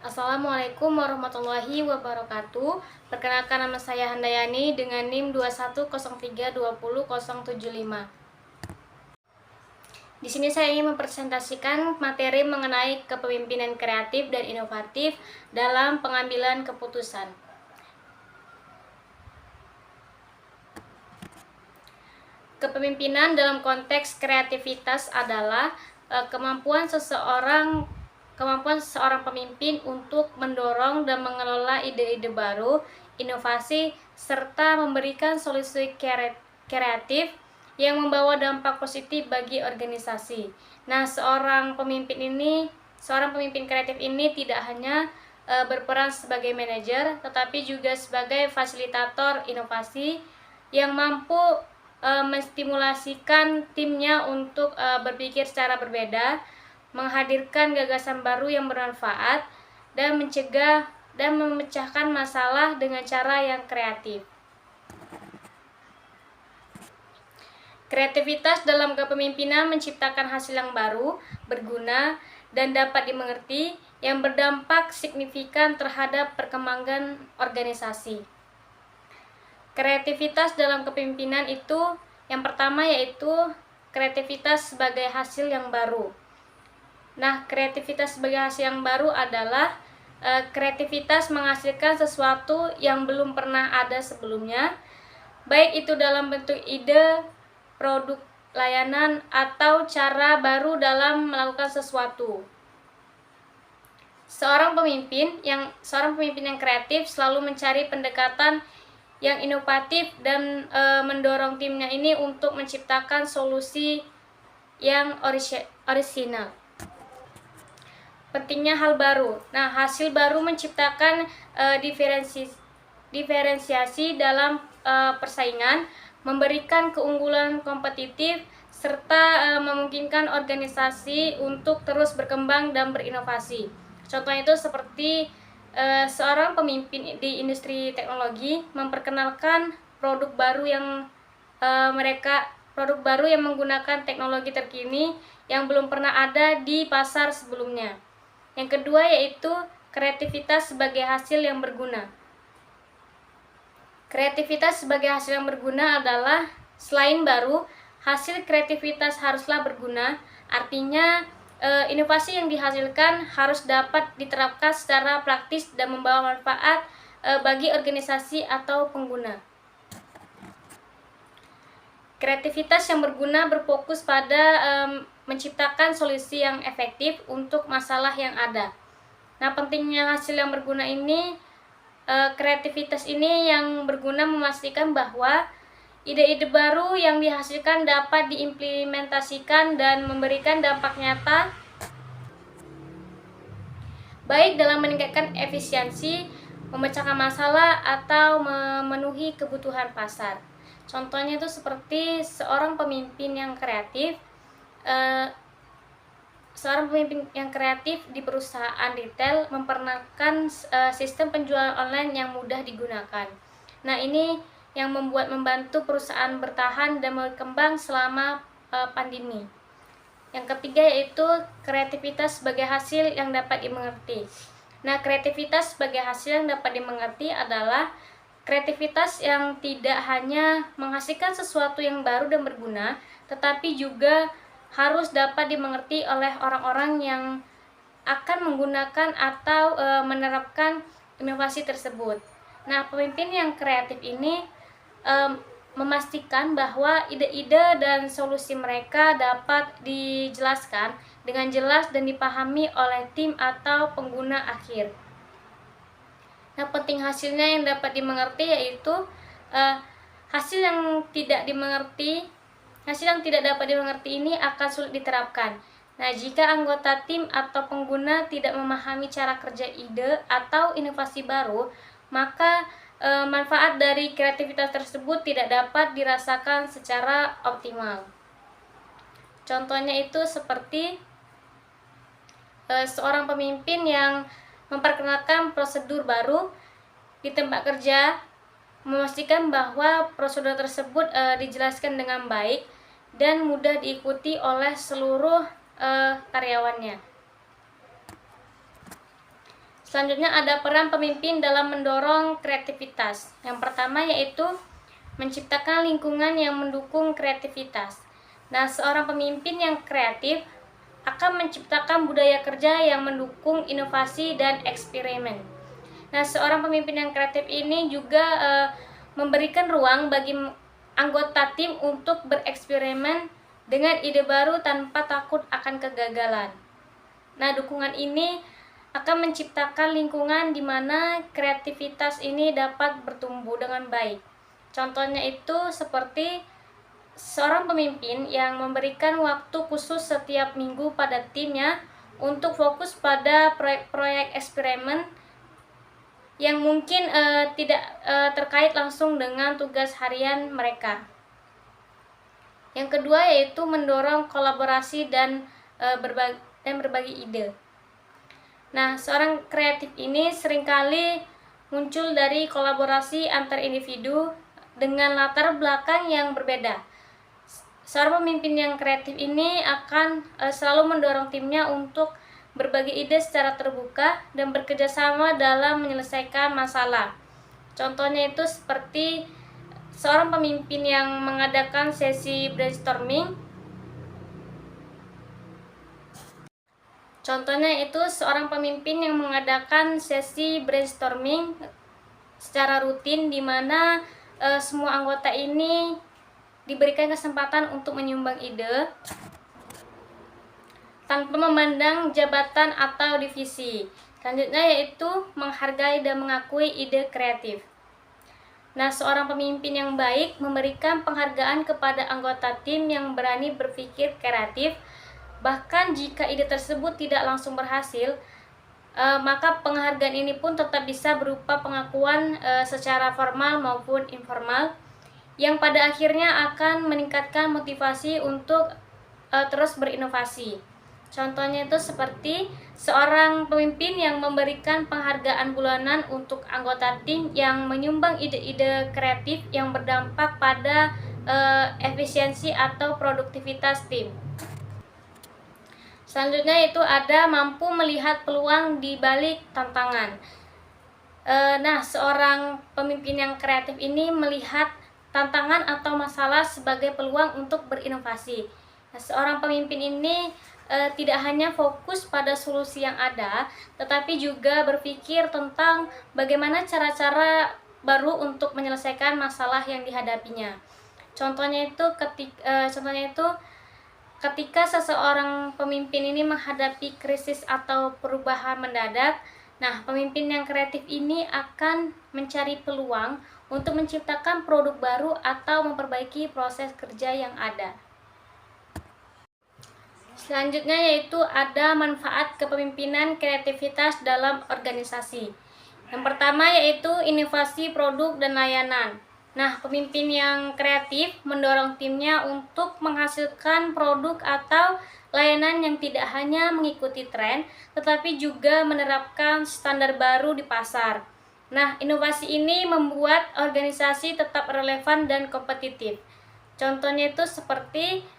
Assalamualaikum warahmatullahi wabarakatuh. Perkenalkan, nama saya Handayani dengan NIM 2103200075. Di sini saya ingin mempresentasikan materi mengenai kepemimpinan kreatif dan inovatif dalam pengambilan keputusan. Kepemimpinan dalam konteks kreativitas adalah kemampuan seseorang pemimpin untuk mendorong dan mengelola ide-ide baru, inovasi, serta memberikan solusi kreatif yang membawa dampak positif bagi organisasi. Nah, seorang pemimpin kreatif ini tidak hanya berperan sebagai manajer, tetapi juga sebagai fasilitator inovasi yang mampu menstimulasikan timnya untuk berpikir secara berbeda, menghadirkan gagasan baru yang bermanfaat, dan mencegah dan memecahkan masalah dengan cara yang kreatif. Kreativitas dalam kepemimpinan menciptakan hasil yang baru, berguna, dan dapat dimengerti, yang berdampak signifikan terhadap perkembangan organisasi. Kreativitas dalam kepemimpinan itu yang pertama yaitu kreativitas sebagai hasil yang baru. Nah, kreativitas sebagai hasil yang baru adalah kreativitas menghasilkan sesuatu yang belum pernah ada sebelumnya, baik itu dalam bentuk ide, produk, layanan, atau cara baru dalam melakukan sesuatu. Seorang pemimpin yang kreatif selalu mencari pendekatan yang inovatif dan mendorong timnya ini untuk menciptakan solusi yang orisinal. Pentingnya hal baru. Nah, hasil baru menciptakan diferensiasi dalam persaingan, memberikan keunggulan kompetitif, serta memungkinkan organisasi untuk terus berkembang dan berinovasi. Contohnya itu seperti seorang pemimpin di industri teknologi memperkenalkan produk baru yang menggunakan teknologi terkini yang belum pernah ada di pasar sebelumnya. Yang kedua yaitu kreativitas sebagai hasil yang berguna. Kreativitas sebagai hasil yang berguna adalah selain baru, hasil kreativitas haruslah berguna. Artinya inovasi yang dihasilkan harus dapat diterapkan secara praktis dan membawa manfaat bagi organisasi atau pengguna. Kreativitas yang berguna berfokus pada menciptakan solusi yang efektif untuk masalah yang ada. Nah, pentingnya hasil yang berguna ini, kreativitas ini yang berguna memastikan bahwa ide-ide baru yang dihasilkan dapat diimplementasikan dan memberikan dampak nyata, baik dalam meningkatkan efisiensi, memecahkan masalah, atau memenuhi kebutuhan pasar. Contohnya itu seperti seorang pemimpin yang kreatif di perusahaan retail memperkenalkan sistem penjualan online yang mudah digunakan. Nah, ini yang membantu perusahaan bertahan dan berkembang selama pandemi. Yang ketiga yaitu kreativitas sebagai hasil yang dapat dimengerti. Nah, kreativitas sebagai hasil yang dapat dimengerti adalah kreativitas yang tidak hanya menghasilkan sesuatu yang baru dan berguna, tetapi juga harus dapat dimengerti oleh orang-orang yang akan menggunakan atau menerapkan inovasi tersebut. Nah, pemimpin yang kreatif ini memastikan bahwa ide-ide dan solusi mereka dapat dijelaskan dengan jelas dan dipahami oleh tim atau pengguna akhir. Nah, penting hasilnya yang dapat dimengerti yaitu hasil yang tidak dapat dimengerti ini akan sulit diterapkan. Nah, jika anggota tim atau pengguna tidak memahami cara kerja ide atau inovasi baru, maka manfaat dari kreativitas tersebut tidak dapat dirasakan secara optimal. Contohnya itu seperti seorang pemimpin yang memperkenalkan prosedur baru di tempat kerja, memastikan bahwa prosedur tersebut dijelaskan dengan baik dan mudah diikuti oleh seluruh karyawannya. Selanjutnya ada peran pemimpin dalam mendorong kreativitas. Yang pertama yaitu menciptakan lingkungan yang mendukung kreativitas. Nah, seorang pemimpin yang kreatif akan menciptakan budaya kerja yang mendukung inovasi dan eksperimen. Nah, seorang pemimpin yang kreatif ini juga memberikan ruang bagi anggota tim untuk bereksperimen dengan ide baru tanpa takut akan kegagalan. Nah, dukungan ini akan menciptakan lingkungan di mana kreativitas ini dapat bertumbuh dengan baik. Contohnya itu seperti seorang pemimpin yang memberikan waktu khusus setiap minggu pada timnya untuk fokus pada proyek-proyek eksperimen yang mungkin tidak terkait langsung dengan tugas harian mereka. Yang kedua yaitu mendorong kolaborasi dan berbagi ide. Nah, seorang kreatif ini seringkali muncul dari kolaborasi antar individu dengan latar belakang yang berbeda. Seorang pemimpin yang kreatif ini akan selalu mendorong timnya untuk berbagi ide secara terbuka dan bekerja sama dalam menyelesaikan masalah. Contohnya itu seperti seorang pemimpin yang mengadakan sesi brainstorming. Contohnya itu seorang pemimpin yang mengadakan sesi brainstorming secara rutin di mana semua anggota ini diberikan kesempatan untuk menyumbang ide tanpa memandang jabatan atau divisi. Selanjutnya yaitu menghargai dan mengakui ide kreatif. Nah, seorang pemimpin yang baik memberikan penghargaan kepada anggota tim yang berani berpikir kreatif. Bahkan jika ide tersebut tidak langsung berhasil, maka penghargaan ini pun tetap bisa berupa pengakuan secara formal maupun informal, yang pada akhirnya akan meningkatkan motivasi untuk terus berinovasi. Contohnya itu seperti seorang pemimpin yang memberikan penghargaan bulanan untuk anggota tim yang menyumbang ide-ide kreatif yang berdampak pada efisiensi atau produktivitas tim. Selanjutnya itu ada mampu melihat peluang di balik tantangan. Nah, seorang pemimpin yang kreatif ini melihat tantangan atau masalah sebagai peluang untuk berinovasi. Nah, seorang pemimpin ini tidak hanya fokus pada solusi yang ada, tetapi juga berpikir tentang bagaimana cara-cara baru untuk menyelesaikan masalah yang dihadapinya. Contohnya itu ketika seseorang pemimpin ini menghadapi krisis atau perubahan mendadak, nah, pemimpin yang kreatif ini akan mencari peluang untuk menciptakan produk baru atau memperbaiki proses kerja yang ada. Selanjutnya yaitu ada manfaat kepemimpinan kreativitas dalam organisasi. Yang pertama yaitu inovasi produk dan layanan. Nah, pemimpin yang kreatif mendorong timnya untuk menghasilkan produk atau layanan yang tidak hanya mengikuti tren, tetapi juga menerapkan standar baru di pasar. Nah, inovasi ini membuat organisasi tetap relevan dan kompetitif. Contohnya itu seperti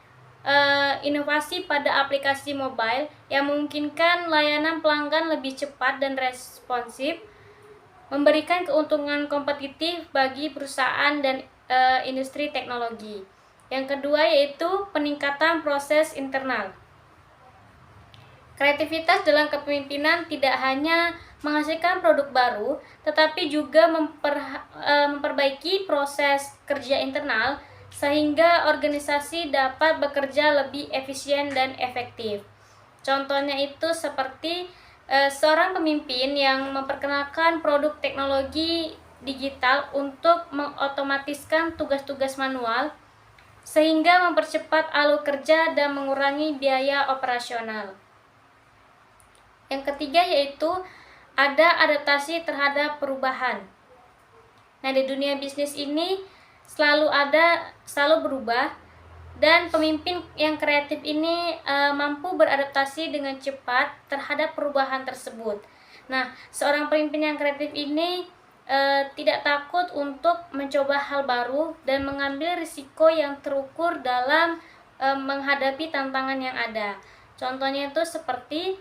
inovasi pada aplikasi mobile yang memungkinkan layanan pelanggan lebih cepat dan responsif, memberikan keuntungan kompetitif bagi perusahaan dan industri teknologi. Yang kedua yaitu peningkatan proses internal. Kreativitas dalam kepemimpinan tidak hanya menghasilkan produk baru, tetapi juga memperbaiki proses kerja internal sehingga organisasi dapat bekerja lebih efisien dan efektif. Contohnya itu seperti seorang pemimpin yang memperkenalkan produk teknologi digital untuk mengotomatiskan tugas-tugas manual sehingga mempercepat alur kerja dan mengurangi biaya operasional. Yang ketiga yaitu ada adaptasi terhadap perubahan. Nah, di dunia bisnis ini selalu berubah, dan pemimpin yang kreatif ini mampu beradaptasi dengan cepat terhadap perubahan tersebut. Nah, seorang pemimpin yang kreatif ini tidak takut untuk mencoba hal baru dan mengambil risiko yang terukur dalam menghadapi tantangan yang ada. Contohnya itu seperti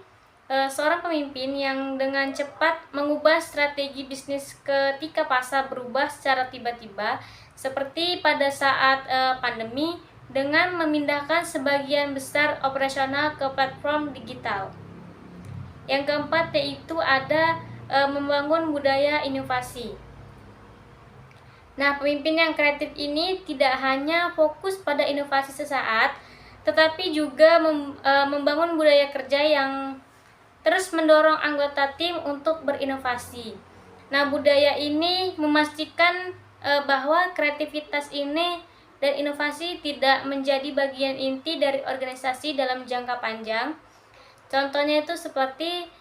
seorang pemimpin yang dengan cepat mengubah strategi bisnis ketika pasar berubah secara tiba-tiba, seperti pada saat pandemi, dengan memindahkan sebagian besar operasional ke platform digital. Yang keempat yaitu ada membangun budaya inovasi. Nah, pemimpin yang kreatif ini tidak hanya fokus pada inovasi sesaat, tetapi juga membangun budaya kerja yang terus mendorong anggota tim untuk berinovasi. Nah, budaya ini memastikan bahwa kreativitas ini dan inovasi tidak menjadi bagian inti dari organisasi dalam jangka panjang. Contohnya itu seperti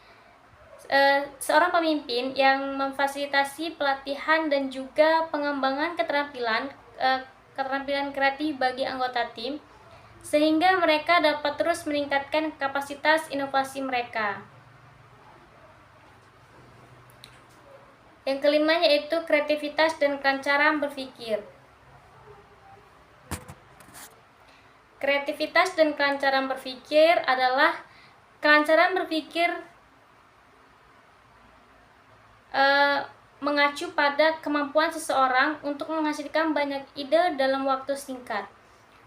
seorang pemimpin yang memfasilitasi pelatihan dan juga pengembangan keterampilan kreatif bagi anggota tim, sehingga mereka dapat terus meningkatkan kapasitas inovasi mereka. Yang kelima yaitu kreativitas dan kelancaran berpikir. Kreativitas dan kelancaran berpikir adalah kelancaran berpikir mengacu pada kemampuan seseorang untuk menghasilkan banyak ide dalam waktu singkat.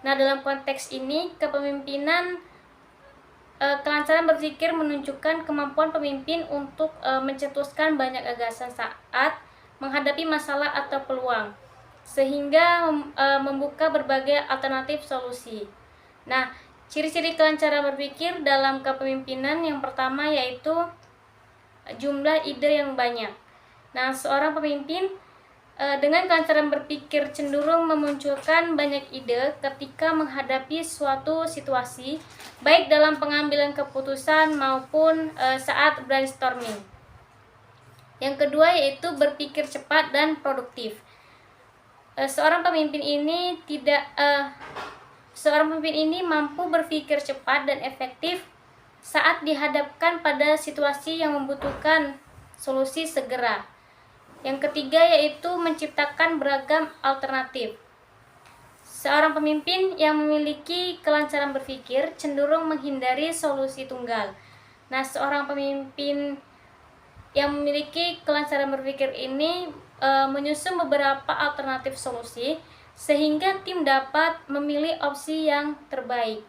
Nah, dalam konteks ini, kepemimpinan kelancaran berpikir menunjukkan kemampuan pemimpin untuk mencetuskan banyak gagasan saat menghadapi masalah atau peluang, sehingga membuka berbagai alternatif solusi. Nah, ciri-ciri kelancaran berpikir dalam kepemimpinan yang pertama yaitu jumlah ide yang banyak. Nah, seorang pemimpin dengan kelancaran berpikir cenderung memunculkan banyak ide ketika menghadapi suatu situasi, baik dalam pengambilan keputusan maupun saat brainstorming. Yang kedua yaitu berpikir cepat dan produktif. Seorang pemimpin ini mampu berpikir cepat dan efektif saat dihadapkan pada situasi yang membutuhkan solusi segera. Yang ketiga yaitu menciptakan beragam alternatif. Seorang pemimpin yang memiliki kelancaran berpikir cenderung menghindari solusi tunggal. Nah, seorang pemimpin yang memiliki kelancaran berpikir ini menyusun beberapa alternatif solusi sehingga tim dapat memilih opsi yang terbaik.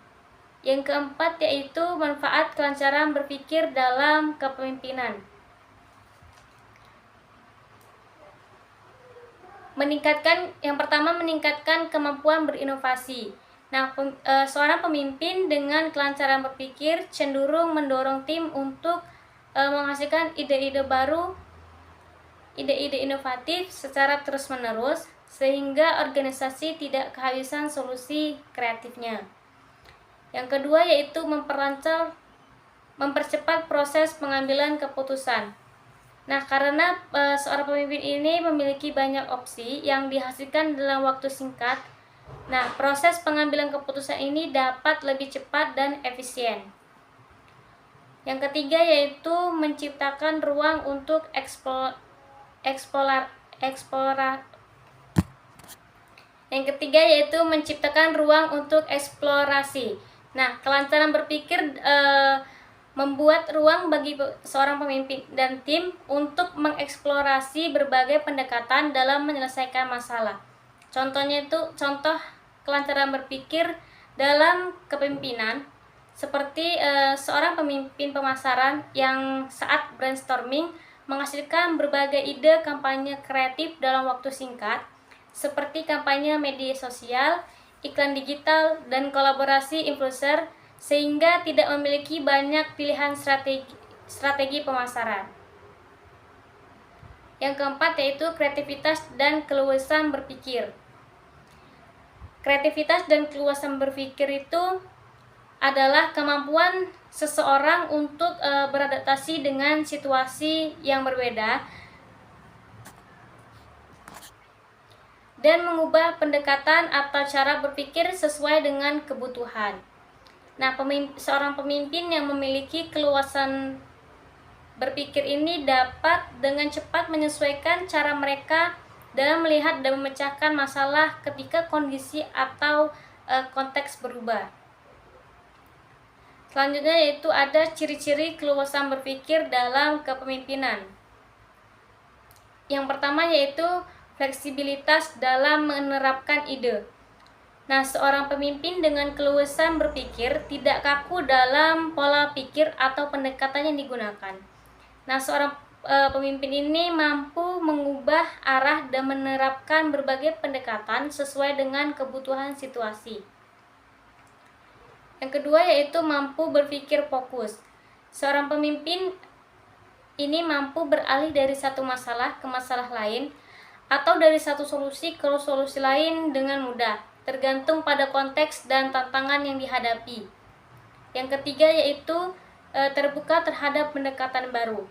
Yang keempat yaitu manfaat kelancaran berpikir dalam kepemimpinan. Yang pertama meningkatkan kemampuan berinovasi. Nah, seorang pemimpin dengan kelancaran berpikir cenderung mendorong tim untuk menghasilkan ide-ide baru, ide-ide inovatif secara terus-menerus, sehingga organisasi tidak kehabisan solusi kreatifnya. Yang kedua yaitu mempercepat proses pengambilan keputusan. Nah, karena seorang pemimpin ini memiliki banyak opsi yang dihasilkan dalam waktu singkat, nah proses pengambilan keputusan ini dapat lebih cepat dan efisien. Yang ketiga yaitu menciptakan ruang untuk eksplorasi. Nah, kelancaran berpikir membuat ruang bagi seorang pemimpin dan tim untuk mengeksplorasi berbagai pendekatan dalam menyelesaikan masalah. Contoh kelancaran berpikir dalam kepemimpinan seperti seorang pemimpin pemasaran yang saat brainstorming menghasilkan berbagai ide kampanye kreatif dalam waktu singkat, seperti kampanye media sosial, iklan digital, dan kolaborasi influencer, sehingga tidak memiliki banyak pilihan strategi pemasaran. Yang keempat yaitu kreativitas dan keluasan berpikir. Kreativitas dan keluasan berpikir itu adalah kemampuan seseorang untuk beradaptasi dengan situasi yang berbeda dan mengubah pendekatan atau cara berpikir sesuai dengan kebutuhan. Nah, seorang pemimpin yang memiliki keluasan berpikir ini dapat dengan cepat menyesuaikan cara mereka dalam melihat dan memecahkan masalah ketika kondisi atau konteks berubah. Selanjutnya yaitu ada ciri-ciri keluasan berpikir dalam kepemimpinan. Yang pertama yaitu fleksibilitas dalam menerapkan ide. Nah, seorang pemimpin dengan keluasan berpikir tidak kaku dalam pola pikir atau pendekatan yang digunakan. Nah, seorang pemimpin ini mampu mengubah arah dan menerapkan berbagai pendekatan sesuai dengan kebutuhan situasi. Yang kedua yaitu mampu berpikir fokus. Seorang pemimpin ini mampu beralih dari satu masalah ke masalah lain atau dari satu solusi ke solusi lain dengan mudah, tergantung pada konteks dan tantangan yang dihadapi. Yang ketiga yaitu terbuka terhadap pendekatan baru.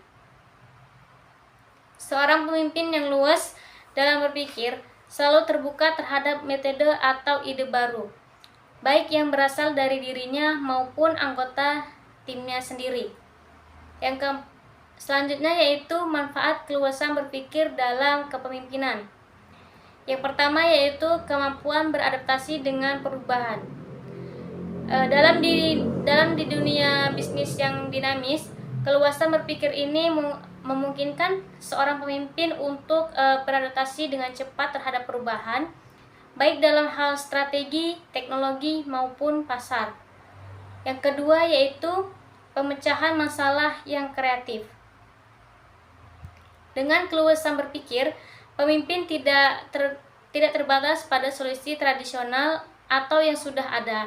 Seorang pemimpin yang luas dalam berpikir selalu terbuka terhadap metode atau ide baru, baik yang berasal dari dirinya maupun anggota timnya sendiri. Selanjutnya yaitu manfaat keluasan berpikir dalam kepemimpinan. Yang pertama yaitu kemampuan beradaptasi dengan perubahan. Dalam di dunia bisnis yang dinamis, keluasan berpikir ini memungkinkan seorang pemimpin untuk beradaptasi dengan cepat terhadap perubahan, baik dalam hal strategi, teknologi, maupun pasar. Yang kedua yaitu pemecahan masalah yang kreatif. Dengan keluasan berpikir, pemimpin tidak terbatas pada solusi tradisional atau yang sudah ada.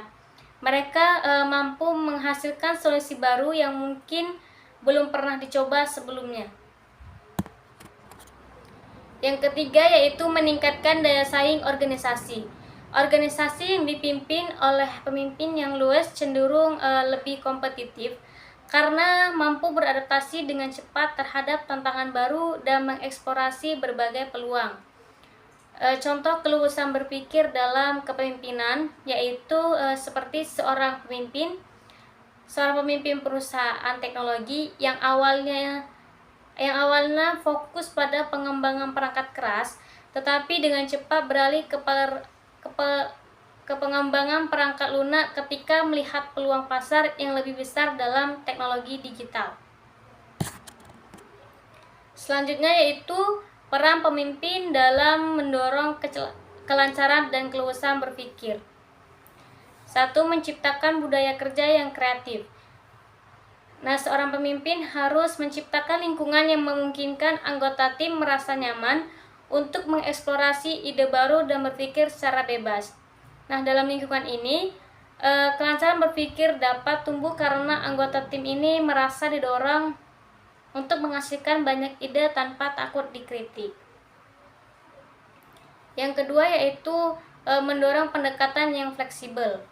Mereka mampu menghasilkan solusi baru yang mungkin belum pernah dicoba sebelumnya. Yang ketiga yaitu meningkatkan daya saing organisasi. Organisasi yang dipimpin oleh pemimpin yang luas cenderung lebih kompetitif karena mampu beradaptasi dengan cepat terhadap tantangan baru dan mengeksplorasi berbagai peluang. Contoh keluasan berpikir dalam kepemimpinan yaitu seperti seorang pemimpin perusahaan teknologi yang awalnya fokus pada pengembangan perangkat keras, tetapi dengan cepat beralih ke pengembangan perangkat lunak ketika melihat peluang pasar yang lebih besar dalam teknologi digital. Selanjutnya yaitu peran pemimpin dalam mendorong kelancaran dan keluasan berpikir. 1. Menciptakan budaya kerja yang kreatif. Nah, seorang pemimpin harus menciptakan lingkungan yang memungkinkan anggota tim merasa nyaman untuk mengeksplorasi ide baru dan berpikir secara bebas. Nah, dalam lingkungan ini, kelancaran berpikir dapat tumbuh karena anggota tim ini merasa didorong untuk menghasilkan banyak ide tanpa takut dikritik. Yang kedua yaitu mendorong pendekatan yang fleksibel.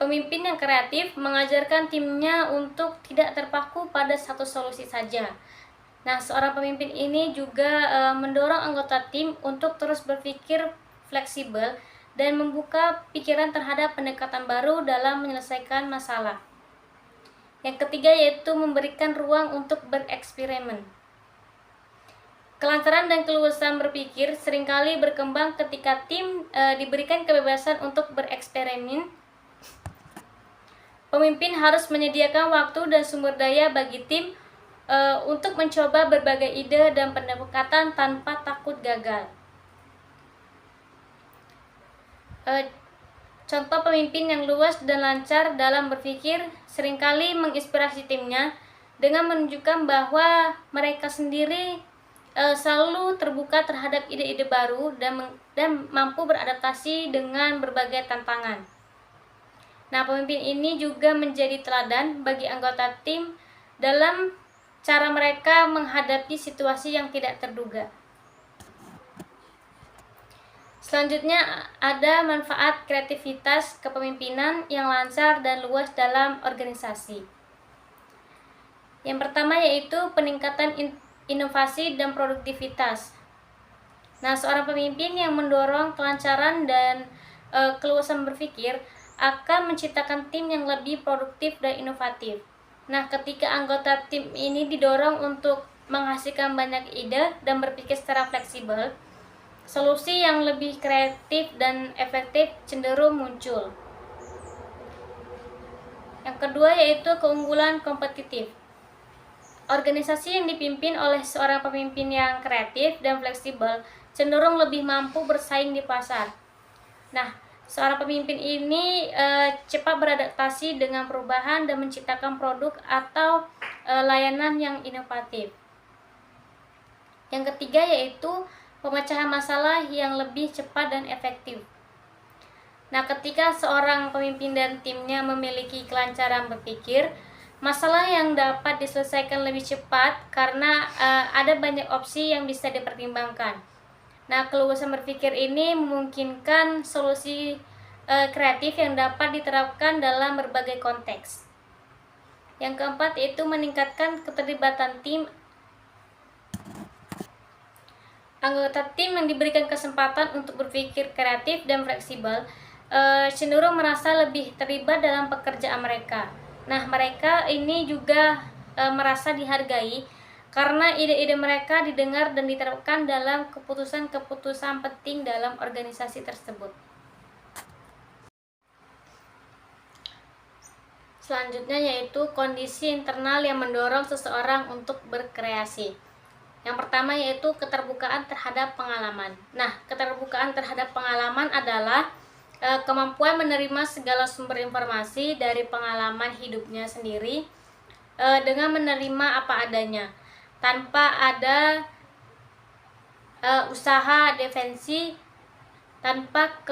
Pemimpin yang kreatif mengajarkan timnya untuk tidak terpaku pada satu solusi saja. Nah, seorang pemimpin ini juga mendorong anggota tim untuk terus berpikir fleksibel dan membuka pikiran terhadap pendekatan baru dalam menyelesaikan masalah. Yang ketiga yaitu memberikan ruang untuk bereksperimen. Kelancaran dan keluasan berpikir seringkali berkembang ketika tim diberikan kebebasan untuk bereksperimen. Pemimpin harus menyediakan waktu dan sumber daya bagi tim untuk mencoba berbagai ide dan pendekatan tanpa takut gagal. Contoh pemimpin yang luas dan lancar dalam berpikir seringkali menginspirasi timnya dengan menunjukkan bahwa mereka sendiri selalu terbuka terhadap ide-ide baru dan mampu beradaptasi dengan berbagai tantangan. Nah, pemimpin ini juga menjadi teladan bagi anggota tim dalam cara mereka menghadapi situasi yang tidak terduga. Selanjutnya ada manfaat kreativitas kepemimpinan yang lancar dan luas dalam organisasi. Yang pertama yaitu peningkatan inovasi dan produktivitas. Nah, seorang pemimpin yang mendorong kelancaran dan keluasan berpikir akan menciptakan tim yang lebih produktif dan inovatif. Nah, ketika anggota tim ini didorong untuk menghasilkan banyak ide dan berpikir secara fleksibel, solusi yang lebih kreatif dan efektif cenderung muncul. Yang kedua yaitu keunggulan kompetitif. Organisasi yang dipimpin oleh seorang pemimpin yang kreatif dan fleksibel cenderung lebih mampu bersaing di pasar. Nah, seorang pemimpin ini cepat beradaptasi dengan perubahan dan menciptakan produk atau layanan yang inovatif. Yang ketiga yaitu pemecahan masalah yang lebih cepat dan efektif. Nah, ketika seorang pemimpin dan timnya memiliki kelancaran berpikir, masalah yang dapat diselesaikan lebih cepat karena ada banyak opsi yang bisa dipertimbangkan. Nah, keluasan berpikir ini memungkinkan solusi kreatif yang dapat diterapkan dalam berbagai konteks. Yang keempat yaitu meningkatkan keterlibatan tim. Anggota tim yang diberikan kesempatan untuk berpikir kreatif dan fleksibel cenderung merasa lebih terlibat dalam pekerjaan mereka. Nah, mereka ini juga merasa dihargai karena ide-ide mereka didengar dan diterapkan dalam keputusan-keputusan penting dalam organisasi tersebut. Selanjutnya yaitu kondisi internal yang mendorong seseorang untuk berkreasi. Yang pertama yaitu keterbukaan terhadap pengalaman. Nah, keterbukaan terhadap pengalaman adalah kemampuan menerima segala sumber informasi dari pengalaman hidupnya sendiri dengan menerima apa adanya, tanpa ada usaha defensi, tanpa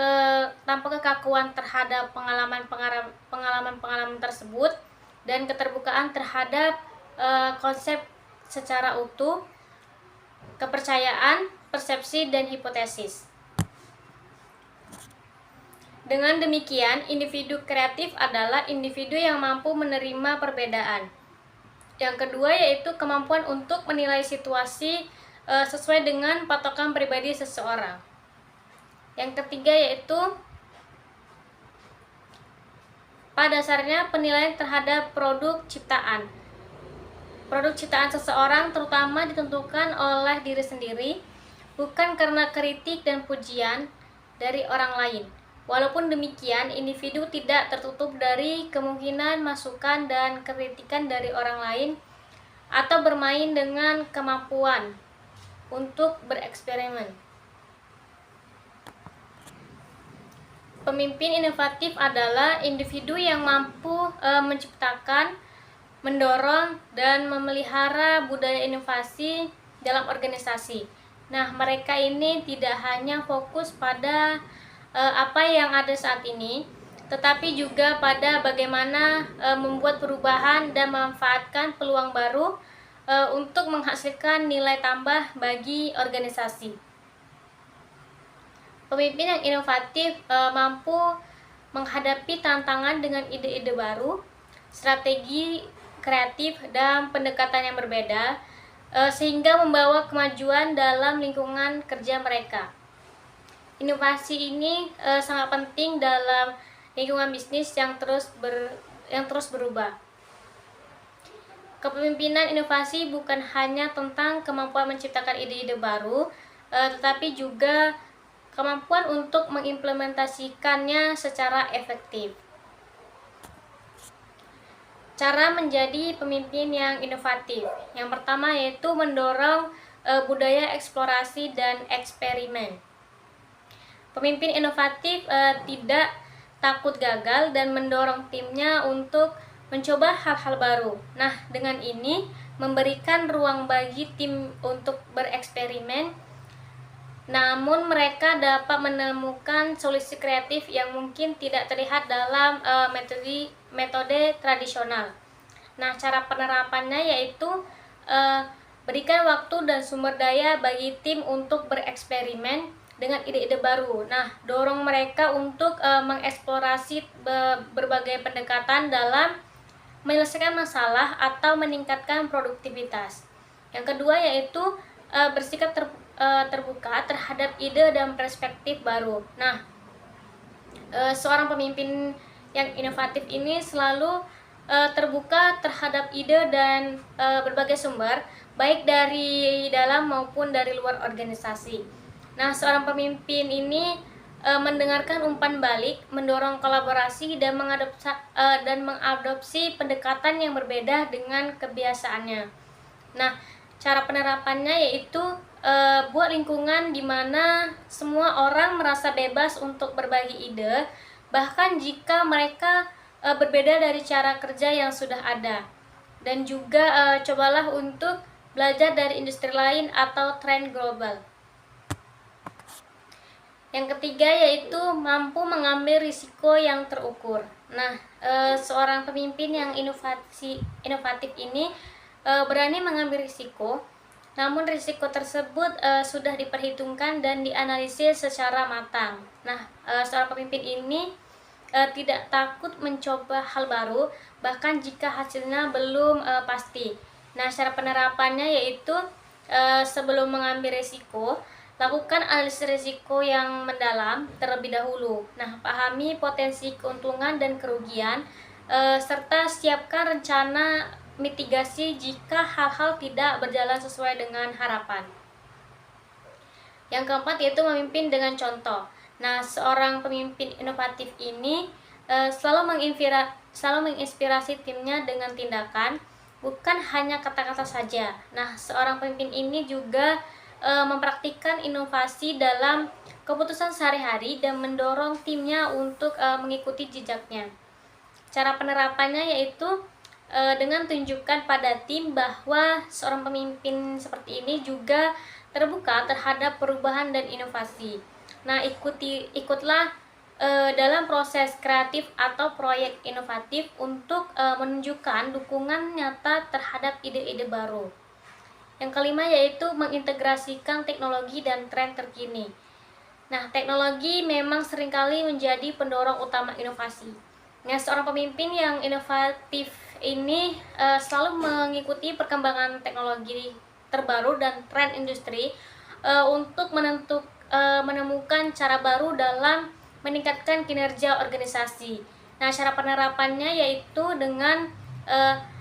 kekakuan terhadap pengalaman tersebut, dan keterbukaan terhadap konsep secara utuh, kepercayaan, persepsi, dan hipotesis. Dengan demikian, individu kreatif adalah individu yang mampu menerima perbedaan. Yang kedua yaitu kemampuan untuk menilai situasi sesuai dengan patokan pribadi seseorang. Yang ketiga yaitu pada dasarnya penilaian terhadap produk ciptaan. Produk ciptaan seseorang terutama ditentukan oleh diri sendiri, bukan karena kritik dan pujian dari orang lain. Walaupun demikian, individu tidak tertutup dari kemungkinan masukan dan kritikan dari orang lain atau bermain dengan kemampuan untuk bereksperimen. Pemimpin inovatif adalah individu yang mampu menciptakan, mendorong, dan memelihara budaya inovasi dalam organisasi. Nah, mereka ini tidak hanya fokus pada apa yang ada saat ini, tetapi juga pada bagaimana membuat perubahan dan memanfaatkan peluang baru untuk menghasilkan nilai tambah bagi organisasi. Pemimpin yang inovatif mampu menghadapi tantangan dengan ide-ide baru, strategi kreatif, dan pendekatan yang berbeda, sehingga membawa kemajuan dalam lingkungan kerja mereka. Inovasi ini sangat penting dalam lingkungan bisnis yang terus berubah. Kepemimpinan inovasi bukan hanya tentang kemampuan menciptakan ide-ide baru, tetapi juga kemampuan untuk mengimplementasikannya secara efektif. Cara menjadi pemimpin yang inovatif. Yang pertama yaitu mendorong budaya eksplorasi dan eksperimen. Pemimpin inovatif tidak takut gagal dan mendorong timnya untuk mencoba hal-hal baru. Nah, dengan ini memberikan ruang bagi tim untuk bereksperimen, namun mereka dapat menemukan solusi kreatif yang mungkin tidak terlihat dalam metode tradisional. Nah, cara penerapannya yaitu berikan waktu dan sumber daya bagi tim untuk bereksperimen dengan ide-ide baru. Nah, dorong mereka untuk mengeksplorasi berbagai pendekatan dalam menyelesaikan masalah atau meningkatkan produktivitas. Yang kedua yaitu bersikap terbuka terhadap ide dan perspektif baru. Nah, seorang pemimpin yang inovatif ini selalu terbuka terhadap ide dan berbagai sumber, baik dari dalam maupun dari luar organisasi. Nah, seorang pemimpin ini mendengarkan umpan balik, mendorong kolaborasi dan mengadopsi pendekatan yang berbeda dengan kebiasaannya. Nah, cara penerapannya yaitu buat lingkungan di mana semua orang merasa bebas untuk berbagi ide, bahkan jika mereka berbeda dari cara kerja yang sudah ada. Dan juga cobalah untuk belajar dari industri lain atau tren global. Yang ketiga yaitu mampu mengambil risiko yang terukur. Nah, seorang pemimpin yang inovatif ini berani mengambil risiko, namun risiko tersebut sudah diperhitungkan dan dianalisis secara matang. Nah, seorang pemimpin ini tidak takut mencoba hal baru, bahkan jika hasilnya belum pasti. Nah, cara penerapannya yaitu sebelum mengambil risiko, lakukan analisis risiko yang mendalam terlebih dahulu. Nah, pahami potensi keuntungan dan kerugian, serta siapkan rencana mitigasi jika hal-hal tidak berjalan sesuai dengan harapan. Yang keempat yaitu memimpin dengan contoh. Nah, seorang pemimpin inovatif ini selalu menginspirasi timnya dengan tindakan, bukan hanya kata-kata saja. Nah, seorang pemimpin ini juga mempraktikkan inovasi dalam keputusan sehari-hari dan mendorong timnya untuk mengikuti jejaknya. Cara penerapannya yaitu dengan tunjukkan pada tim bahwa seorang pemimpin seperti ini juga terbuka terhadap perubahan dan inovasi. Nah, ikutlah dalam proses kreatif atau proyek inovatif untuk menunjukkan dukungan nyata terhadap ide-ide baru. Yang kelima yaitu mengintegrasikan teknologi dan tren terkini. Nah, teknologi memang seringkali menjadi pendorong utama inovasi. Nah, seorang pemimpin yang inovatif ini selalu mengikuti perkembangan teknologi terbaru dan tren industri untuk menemukan cara baru dalam meningkatkan kinerja organisasi. Nah, cara penerapannya yaitu dengan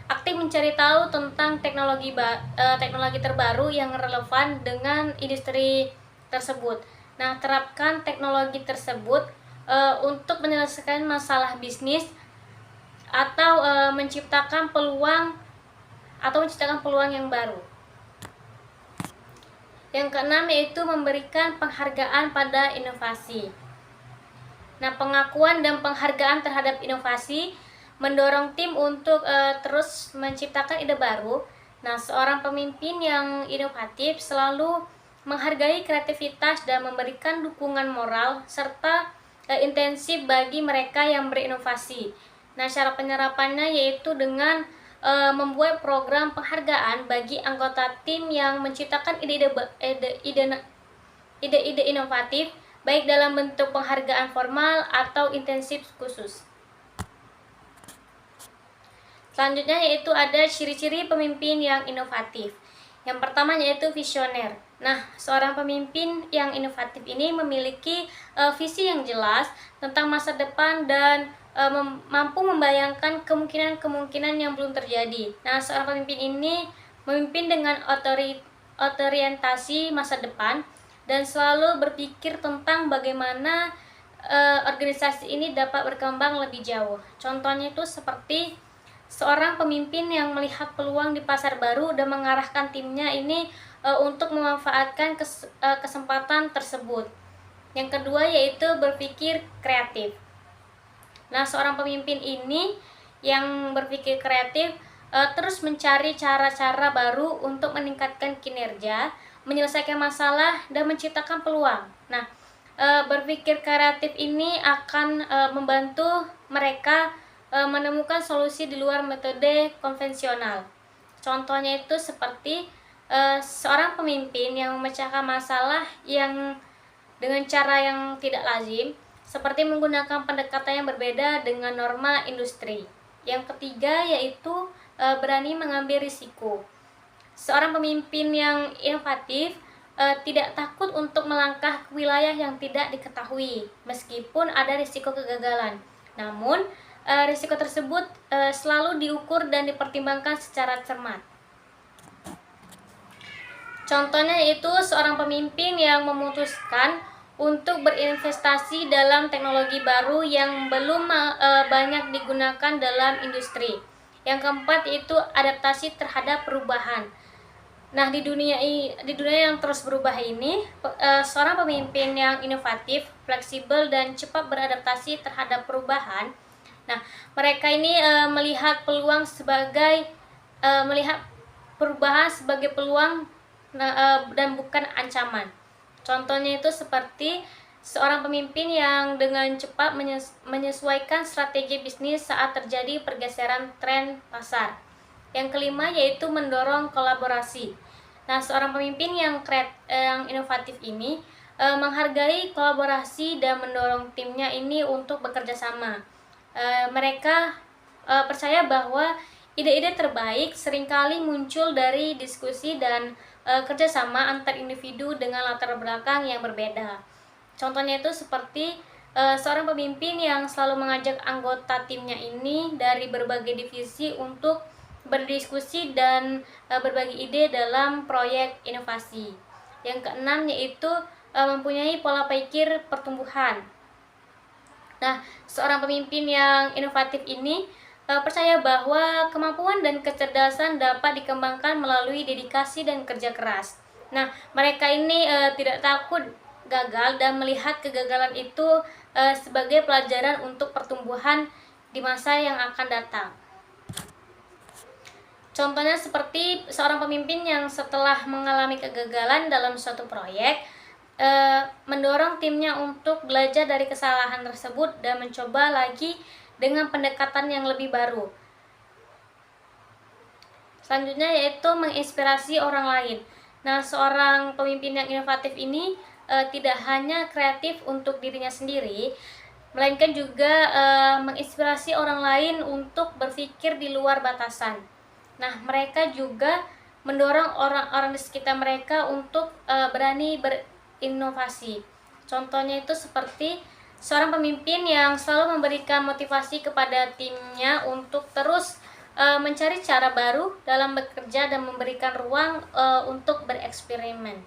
aktif mencari tahu tentang teknologi terbaru yang relevan dengan industri tersebut. Nah, terapkan teknologi tersebut untuk menyelesaikan masalah bisnis atau menciptakan peluang yang baru. Yang keenam yaitu memberikan penghargaan pada inovasi. Nah, pengakuan dan penghargaan terhadap inovasi mendorong tim untuk terus menciptakan ide baru. Nah, seorang pemimpin yang inovatif selalu menghargai kreativitas dan memberikan dukungan moral serta intensif bagi mereka yang berinovasi. Nah, cara penyerapannya yaitu dengan membuat program penghargaan bagi anggota tim yang menciptakan ide-ide inovatif, baik dalam bentuk penghargaan formal atau intensif khusus. Selanjutnya yaitu ada ciri-ciri pemimpin yang inovatif. Yang pertama yaitu visioner. Nah, seorang pemimpin yang inovatif ini memiliki visi yang jelas tentang masa depan dan mampu membayangkan kemungkinan-kemungkinan yang belum terjadi. Nah, seorang pemimpin ini memimpin dengan orientasi masa depan dan selalu berpikir tentang bagaimana organisasi ini dapat berkembang lebih jauh. Contohnya itu seperti seorang pemimpin yang melihat peluang di pasar baru dan mengarahkan timnya ini untuk memanfaatkan kesempatan tersebut. Yang kedua yaitu berpikir kreatif. Nah, seorang pemimpin ini yang berpikir kreatif terus mencari cara-cara baru untuk meningkatkan kinerja, menyelesaikan masalah, dan menciptakan peluang. Nah, berpikir kreatif ini akan membantu mereka menemukan solusi di luar metode konvensional. Contohnya itu seperti seorang pemimpin yang memecahkan masalah yang dengan cara yang tidak lazim, seperti menggunakan pendekatan yang berbeda dengan norma industri. Yang ketiga yaitu berani mengambil risiko. Seorang pemimpin yang inovatif tidak takut untuk melangkah ke wilayah yang tidak diketahui, meskipun ada risiko kegagalan. Namun, risiko tersebut selalu diukur dan dipertimbangkan secara cermat. Contohnya yaitu seorang pemimpin yang memutuskan untuk berinvestasi dalam teknologi baru yang belum banyak digunakan dalam industri. Yang keempat yaitu adaptasi terhadap perubahan. Nah, di dunia yang terus berubah ini, seorang pemimpin yang inovatif, fleksibel dan cepat beradaptasi terhadap perubahan. Nah, mereka ini melihat perubahan sebagai peluang dan bukan ancaman. Contohnya itu seperti seorang pemimpin yang dengan cepat menyesuaikan strategi bisnis saat terjadi pergeseran tren pasar. Yang kelima yaitu mendorong kolaborasi. Nah, seorang pemimpin yang inovatif ini menghargai kolaborasi dan mendorong timnya ini untuk bekerja sama. Mereka percaya bahwa ide-ide terbaik seringkali muncul dari diskusi dan kerjasama antar individu dengan latar belakang yang berbeda. Contohnya itu seperti seorang pemimpin yang selalu mengajak anggota timnya ini dari berbagai divisi untuk berdiskusi dan berbagi ide dalam proyek inovasi. Yang keenam yaitu mempunyai pola pikir pertumbuhan. Nah, seorang pemimpin yang inovatif ini percaya bahwa kemampuan dan kecerdasan dapat dikembangkan melalui dedikasi dan kerja keras. Nah, mereka ini tidak takut gagal dan melihat kegagalan itu sebagai pelajaran untuk pertumbuhan di masa yang akan datang. Contohnya seperti seorang pemimpin yang setelah mengalami kegagalan dalam suatu proyek, mendorong timnya untuk belajar dari kesalahan tersebut dan mencoba lagi dengan pendekatan yang lebih baru. Selanjutnya yaitu menginspirasi orang lain. Nah, seorang pemimpin yang inovatif ini tidak hanya kreatif untuk dirinya sendiri, melainkan juga menginspirasi orang lain untuk berpikir di luar batasan. Nah, mereka juga mendorong orang-orang di sekitar mereka untuk berani berinovasi. Contohnya itu seperti seorang pemimpin yang selalu memberikan motivasi kepada timnya untuk terus mencari cara baru dalam bekerja dan memberikan ruang untuk bereksperimen.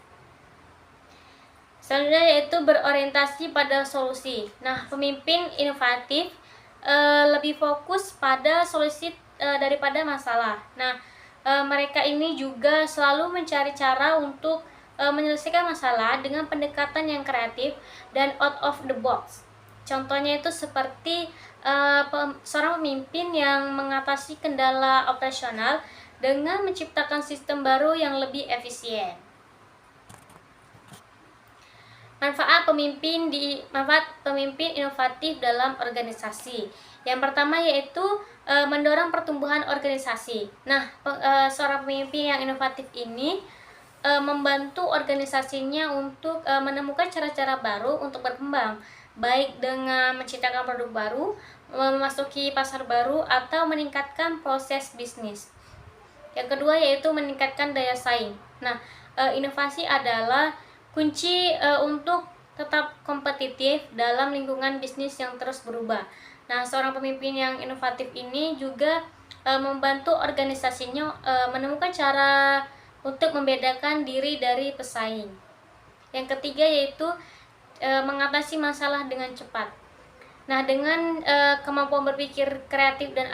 Selanjutnya yaitu berorientasi pada solusi. Nah, pemimpin inovatif lebih fokus pada solusi daripada masalah. Nah, mereka ini juga selalu mencari cara untuk menyelesaikan masalah dengan pendekatan yang kreatif dan out of the box. Contohnya itu seperti seorang pemimpin yang mengatasi kendala operasional dengan menciptakan sistem baru yang lebih efisien. Manfaat pemimpin inovatif dalam organisasi. Yang pertama yaitu mendorong pertumbuhan organisasi. Nah, seorang pemimpin yang inovatif ini membantu organisasinya untuk menemukan cara-cara baru untuk berkembang, baik dengan menciptakan produk baru, memasuki pasar baru, atau meningkatkan proses bisnis. Yang kedua yaitu meningkatkan daya saing. Nah, inovasi adalah kunci untuk tetap kompetitif dalam lingkungan bisnis yang terus berubah. Nah, seorang pemimpin yang inovatif ini juga membantu organisasinya menemukan cara untuk membedakan diri dari pesaing. Yang ketiga yaitu mengatasi masalah dengan cepat. Nah, dengan kemampuan berpikir kreatif dan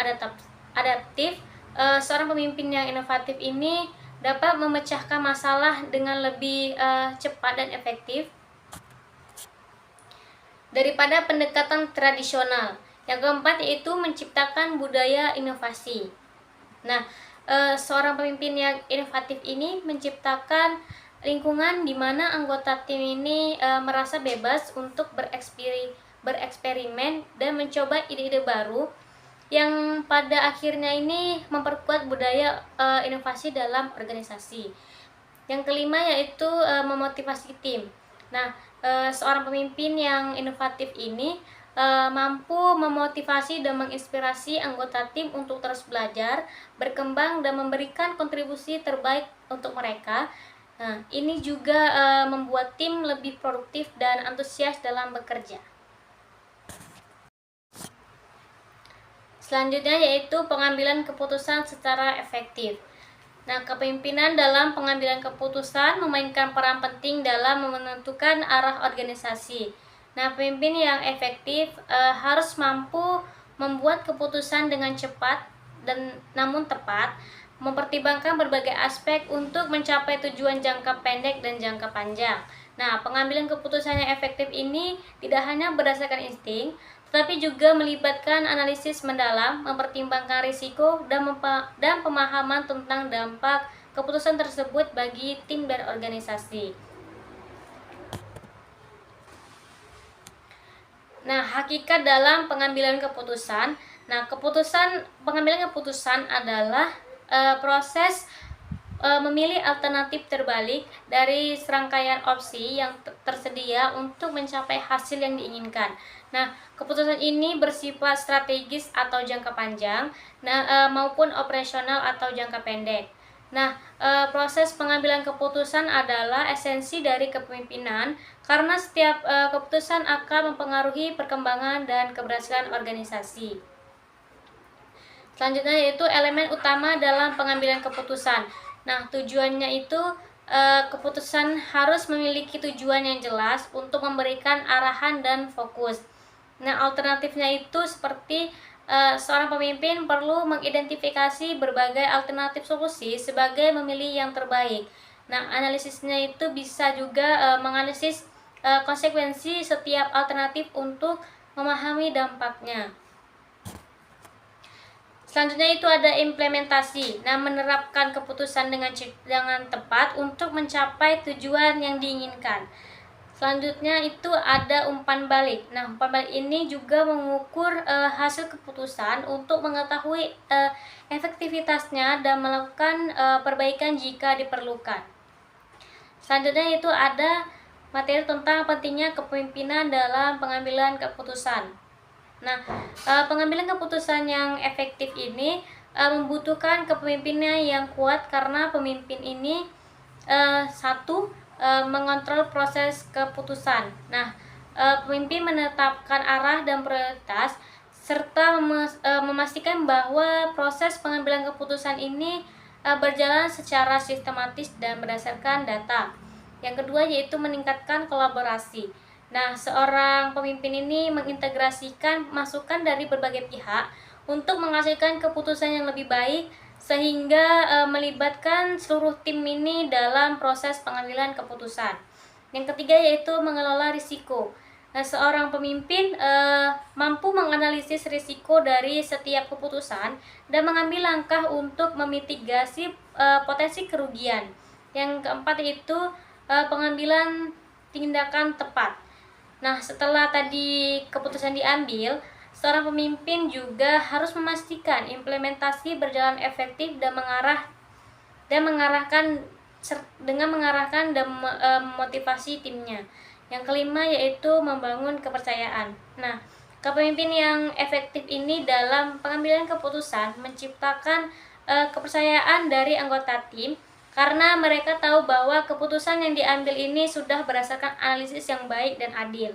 adaptif, seorang pemimpin yang inovatif ini dapat memecahkan masalah dengan lebih cepat dan efektif daripada pendekatan tradisional. Yang keempat yaitu menciptakan budaya inovasi. Nah, seorang pemimpin yang inovatif ini menciptakan lingkungan di mana anggota tim ini merasa bebas untuk bereksperimen dan mencoba ide-ide baru yang pada akhirnya ini memperkuat budaya inovasi dalam organisasi. Yang kelima yaitu memotivasi tim. Nah, seorang pemimpin yang inovatif ini mampu memotivasi dan menginspirasi anggota tim untuk terus belajar, berkembang, dan memberikan kontribusi terbaik untuk mereka. Nah, ini juga membuat tim lebih produktif dan antusias dalam bekerja. Selanjutnya yaitu pengambilan keputusan secara efektif. Nah, kepemimpinan dalam pengambilan keputusan memainkan peran penting dalam menentukan arah organisasi. Nah, pemimpin yang efektif harus mampu membuat keputusan dengan cepat dan namun tepat, mempertimbangkan berbagai aspek untuk mencapai tujuan jangka pendek dan jangka panjang. Nah, pengambilan keputusan yang efektif ini tidak hanya berdasarkan insting, tetapi juga melibatkan analisis mendalam, mempertimbangkan risiko, dan pemahaman tentang dampak keputusan tersebut bagi tim dan organisasi. Nah, hakikat dalam pengambilan keputusan. Nah, pengambilan keputusan adalah proses memilih alternatif terbalik dari serangkaian opsi yang tersedia untuk mencapai hasil yang diinginkan. Nah, keputusan ini bersifat strategis atau jangka panjang, maupun operasional atau jangka pendek. Nah, proses pengambilan keputusan adalah esensi dari kepemimpinan karena setiap keputusan akan mempengaruhi perkembangan dan keberhasilan organisasi. Selanjutnya yaitu elemen utama dalam pengambilan keputusan. Nah, tujuannya itu keputusan harus memiliki tujuan yang jelas untuk memberikan arahan dan fokus. Nah, alternatifnya itu seperti seorang pemimpin perlu mengidentifikasi berbagai alternatif solusi sebagai memilih yang terbaik. Nah, analisisnya itu bisa juga menganalisis konsekuensi setiap alternatif untuk memahami dampaknya. Selanjutnya itu ada implementasi. Nah, menerapkan keputusan dengan tepat untuk mencapai tujuan yang diinginkan. Selanjutnya itu ada umpan balik. Nah, umpan balik ini juga mengukur hasil keputusan untuk mengetahui efektivitasnya dan melakukan perbaikan jika diperlukan. Selanjutnya itu ada materi tentang pentingnya kepemimpinan dalam pengambilan keputusan. Nah, pengambilan keputusan yang efektif ini membutuhkan kepemimpinan yang kuat karena pemimpin ini mengontrol proses keputusan. Nah, pemimpin menetapkan arah dan prioritas serta memastikan bahwa proses pengambilan keputusan ini berjalan secara sistematis dan berdasarkan data. Yang kedua yaitu meningkatkan kolaborasi. Nah, seorang pemimpin ini mengintegrasikan masukan dari berbagai pihak untuk menghasilkan keputusan yang lebih baik sehingga melibatkan seluruh tim ini dalam proses pengambilan keputusan. Yang ketiga yaitu mengelola risiko. Nah, seorang pemimpin mampu menganalisis risiko dari setiap keputusan dan mengambil langkah untuk memitigasi potensi kerugian. Yang keempat yaitu pengambilan tindakan tepat. Nah, setelah tadi keputusan diambil, seorang pemimpin juga harus memastikan implementasi berjalan efektif dan mengarahkan dan memotivasi timnya. Yang kelima yaitu membangun kepercayaan. Nah, kepemimpinan yang efektif ini dalam pengambilan keputusan menciptakan kepercayaan dari anggota tim karena mereka tahu bahwa keputusan yang diambil ini sudah berdasarkan analisis yang baik dan adil.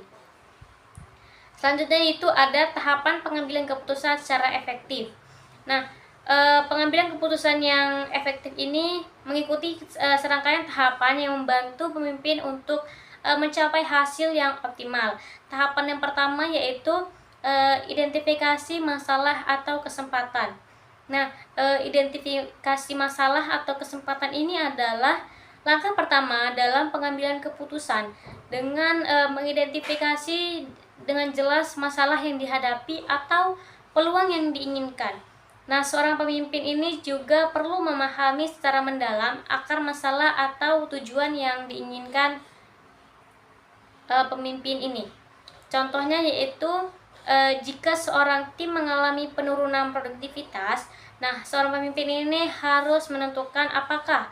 Selanjutnya itu ada tahapan pengambilan keputusan secara efektif. Nah, pengambilan keputusan yang efektif ini mengikuti serangkaian tahapan yang membantu pemimpin untuk mencapai hasil yang optimal. Tahapan yang pertama yaitu identifikasi masalah atau kesempatan. Nah, identifikasi masalah atau kesempatan ini adalah langkah pertama dalam pengambilan keputusan dengan mengidentifikasi dengan jelas masalah yang dihadapi atau peluang yang diinginkan. Nah, seorang pemimpin ini juga perlu memahami secara mendalam akar masalah atau tujuan yang diinginkan pemimpin ini. Contohnya yaitu jika seorang tim mengalami penurunan produktivitas, nah seorang pemimpin ini harus menentukan apakah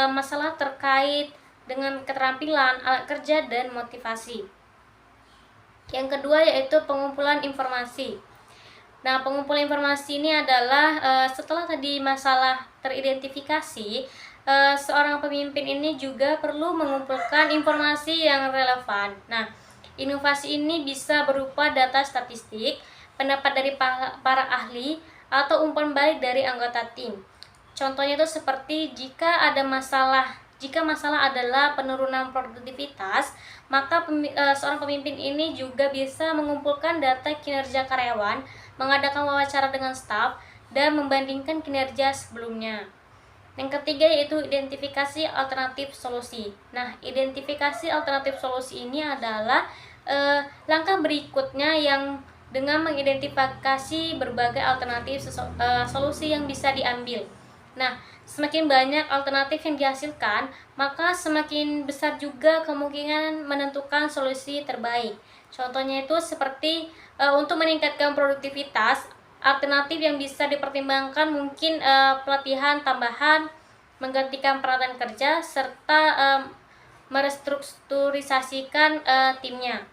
masalah terkait dengan keterampilan, alat kerja, dan motivasi. Yang kedua yaitu pengumpulan informasi. Nah, pengumpulan informasi ini adalah setelah tadi masalah teridentifikasi, seorang pemimpin ini juga perlu mengumpulkan informasi yang relevan. Nah, inovasi ini bisa berupa data statistik, pendapat dari para ahli, atau umpan balik dari anggota tim. Contohnya itu seperti jika masalah adalah penurunan produktivitas, maka seorang pemimpin ini juga bisa mengumpulkan data kinerja karyawan, mengadakan wawancara dengan staf, dan membandingkan kinerja sebelumnya. Yang ketiga yaitu identifikasi alternatif solusi. Nah, identifikasi alternatif solusi ini adalah langkah berikutnya yang dengan mengidentifikasi berbagai alternatif solusi yang bisa diambil. Nah, semakin banyak alternatif yang dihasilkan, maka semakin besar juga kemungkinan menentukan solusi terbaik. Contohnya itu seperti untuk meningkatkan produktivitas, alternatif yang bisa dipertimbangkan mungkin pelatihan tambahan, menggantikan peralatan kerja, serta merestrukturisasikan timnya.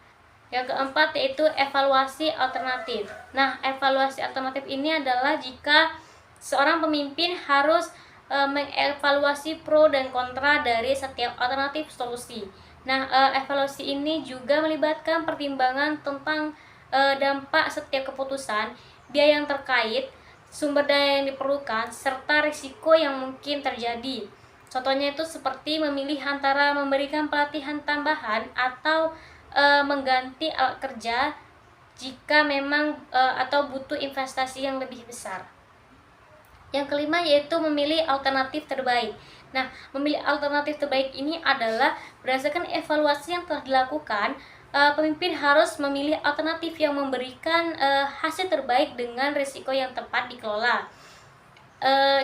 Yang keempat yaitu evaluasi alternatif. Nah, evaluasi alternatif ini adalah jika seorang pemimpin harus mengevaluasi pro dan kontra dari setiap alternatif solusi. Nah, evaluasi ini juga melibatkan pertimbangan tentang dampak setiap keputusan, biaya yang terkait, sumber daya yang diperlukan, serta risiko yang mungkin terjadi. Contohnya itu seperti memilih antara memberikan pelatihan tambahan atau mengganti alat kerja jika memang atau butuh investasi yang lebih besar. Yang kelima yaitu memilih alternatif terbaik. Nah, memilih alternatif terbaik ini adalah berdasarkan evaluasi yang telah dilakukan, pemimpin harus memilih alternatif yang memberikan hasil terbaik dengan risiko yang tepat dikelola.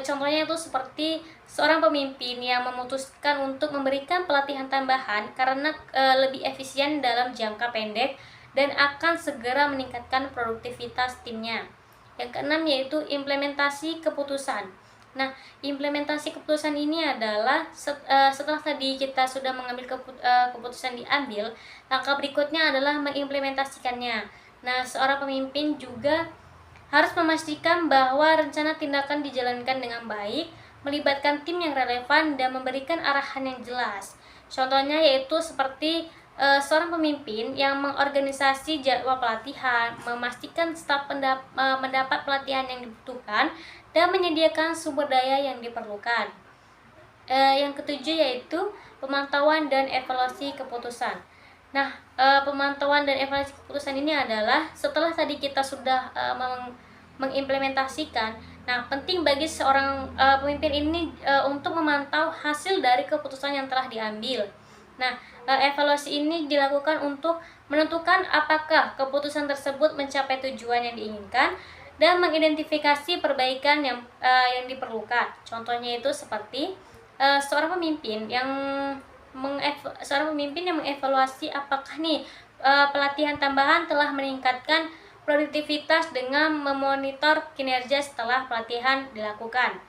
Contohnya itu seperti seorang pemimpin yang memutuskan untuk memberikan pelatihan tambahan karena lebih efisien dalam jangka pendek dan akan segera meningkatkan produktivitas timnya. Yang keenam yaitu implementasi keputusan. Nah, implementasi keputusan ini adalah setelah tadi kita sudah mengambil keputusan diambil, langkah berikutnya adalah mengimplementasikannya. Nah, seorang pemimpin juga harus memastikan bahwa rencana tindakan dijalankan dengan baik, melibatkan tim yang relevan, dan memberikan arahan yang jelas. Contohnya yaitu seperti seorang pemimpin yang mengorganisasi jadwal pelatihan, memastikan staf mendapat pelatihan yang dibutuhkan, dan menyediakan sumber daya yang diperlukan. Yang ketujuh yaitu pemantauan dan evaluasi keputusan. Nah, pemantauan dan evaluasi keputusan ini adalah setelah tadi kita sudah mengimplementasikan. Nah, penting bagi seorang pemimpin ini untuk memantau hasil dari keputusan yang telah diambil. Nah, evaluasi ini dilakukan untuk menentukan apakah keputusan tersebut mencapai tujuan yang diinginkan dan mengidentifikasi perbaikan yang diperlukan. Contohnya itu seperti seorang pemimpin yang mengevaluasi apakah nih pelatihan tambahan telah meningkatkan produktivitas dengan memonitor kinerja setelah pelatihan dilakukan.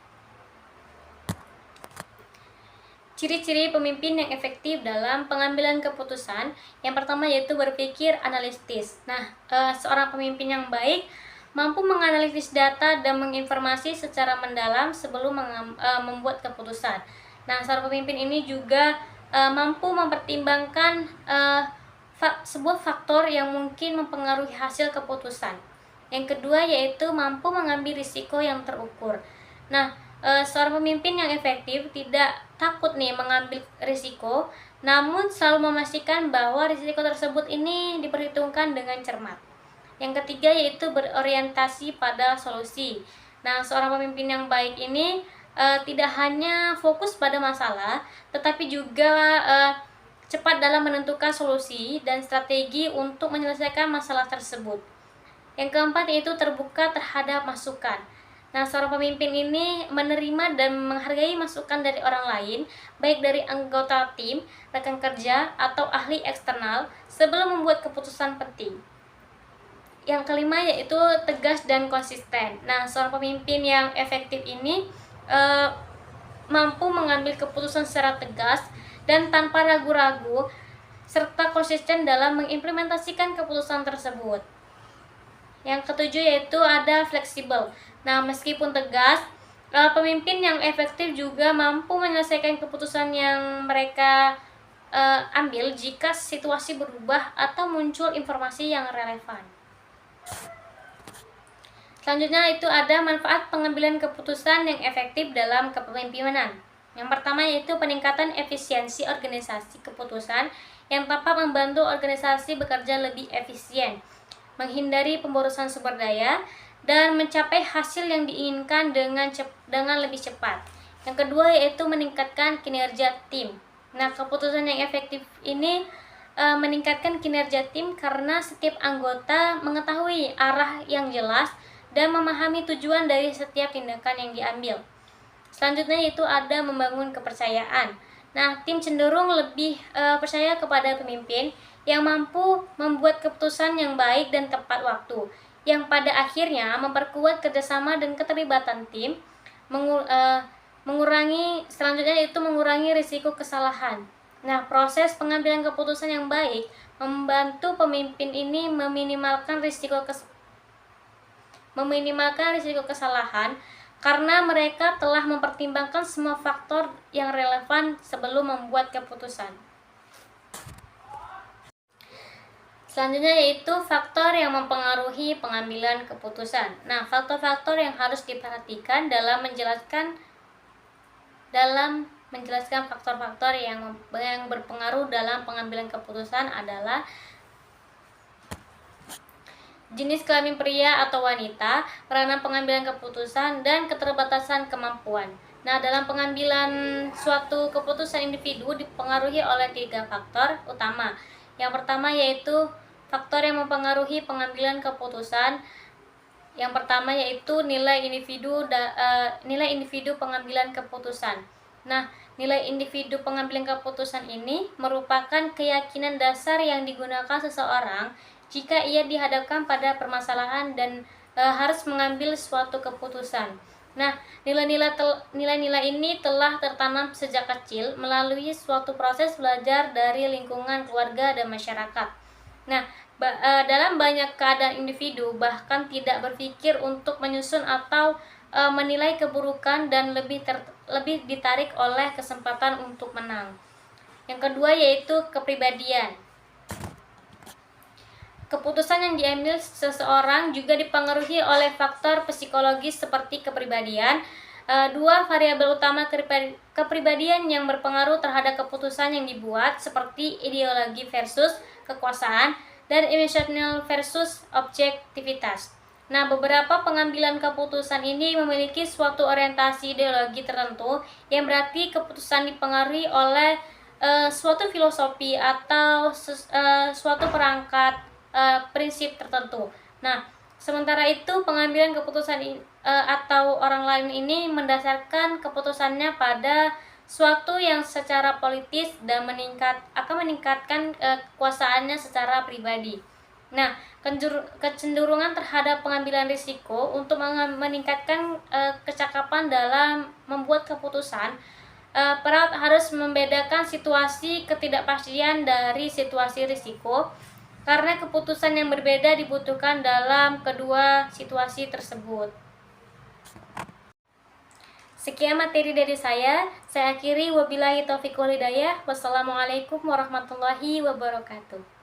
Ciri-ciri pemimpin yang efektif dalam pengambilan keputusan, yang pertama yaitu berpikir analitis. Nah, seorang pemimpin yang baik mampu menganalisis data dan menginformasi secara mendalam sebelum membuat keputusan. Nah, seorang pemimpin ini juga mampu mempertimbangkan sebuah faktor yang mungkin mempengaruhi hasil keputusan. Yang kedua yaitu mampu mengambil risiko yang terukur. Nah, seorang pemimpin yang efektif tidak takut nih mengambil risiko, namun selalu memastikan bahwa risiko tersebut ini diperhitungkan dengan cermat. Yang ketiga yaitu berorientasi pada solusi. Nah, seorang pemimpin yang baik ini tidak hanya fokus pada masalah, tetapi juga cepat dalam menentukan solusi dan strategi untuk menyelesaikan masalah tersebut. Yang keempat yaitu terbuka terhadap masukan. Nah, seorang pemimpin ini menerima dan menghargai masukan dari orang lain, baik dari anggota tim, rekan kerja, atau ahli eksternal sebelum membuat keputusan penting. Yang kelima yaitu tegas dan konsisten. Nah, seorang pemimpin yang efektif ini mampu mengambil keputusan secara tegas dan tanpa ragu-ragu, serta konsisten dalam mengimplementasikan keputusan tersebut. Yang ketujuh yaitu ada fleksibel. Nah, meskipun tegas, pemimpin yang efektif juga mampu menyelesaikan keputusan yang mereka ambil jika situasi berubah atau muncul informasi yang relevan. Selanjutnya itu ada manfaat pengambilan keputusan yang efektif dalam kepemimpinan. Yang pertama yaitu peningkatan efisiensi organisasi keputusan yang dapat membantu organisasi bekerja lebih efisien, menghindari pemborosan sumber daya, dan mencapai hasil yang diinginkan dengan lebih cepat. Yang kedua yaitu meningkatkan kinerja tim. Nah, keputusan yang efektif ini meningkatkan kinerja tim karena setiap anggota mengetahui arah yang jelas dan memahami tujuan dari setiap tindakan yang diambil. Selanjutnya yaitu ada membangun kepercayaan. Nah, tim cenderung lebih percaya kepada pemimpin yang mampu membuat keputusan yang baik dan tepat waktu, yang pada akhirnya memperkuat kerjasama dan keterlibatan tim, mengurangi risiko kesalahan. Nah, proses pengambilan keputusan yang baik membantu pemimpin ini meminimalkan risiko kesalahan karena mereka telah mempertimbangkan semua faktor yang relevan sebelum membuat keputusan. Selanjutnya yaitu faktor yang mempengaruhi pengambilan keputusan. Nah, faktor-faktor yang harus diperhatikan dalam menjelaskan faktor-faktor yang berpengaruh dalam pengambilan keputusan adalah jenis kelamin pria atau wanita, peranan pengambilan keputusan, dan keterbatasan kemampuan. Nah, dalam pengambilan suatu keputusan individu dipengaruhi oleh 3 faktor utama. Yang pertama yaitu faktor yang mempengaruhi pengambilan keputusan. Yang pertama yaitu nilai individu pengambilan keputusan. Nah, nilai individu pengambilan keputusan ini merupakan keyakinan dasar yang digunakan seseorang jika ia dihadapkan pada permasalahan dan harus mengambil suatu keputusan. Nah, nilai-nilai ini telah tertanam sejak kecil melalui suatu proses belajar dari lingkungan keluarga dan masyarakat. Nah, dalam banyak keadaan individu bahkan tidak berpikir untuk menyusun atau menilai keburukan dan lebih ditarik oleh kesempatan untuk menang. Yang kedua yaitu kepribadian. Keputusan yang diambil seseorang juga dipengaruhi oleh faktor psikologis seperti kepribadian. 2 variabel utama kepribadian yang berpengaruh terhadap keputusan yang dibuat seperti ideologi versus kekuasaan dan emosional versus objektivitas. Nah, beberapa pengambilan keputusan ini memiliki suatu orientasi ideologi tertentu yang berarti keputusan dipengaruhi oleh suatu filosofi atau suatu perangkat prinsip tertentu. Nah, sementara itu pengambilan keputusan atau orang lain ini mendasarkan keputusannya pada suatu yang secara politis dan akan meningkatkan kekuasaannya secara pribadi. Nah, kecenderungan terhadap pengambilan risiko untuk meningkatkan kecakapan dalam membuat keputusan. Perawat harus membedakan situasi ketidakpastian dari situasi risiko, karena keputusan yang berbeda dibutuhkan dalam kedua situasi tersebut. Sekian materi dari saya akhiri, wabillahi taufiq wal hidayah. Wassalamualaikum warahmatullahi wabarakatuh.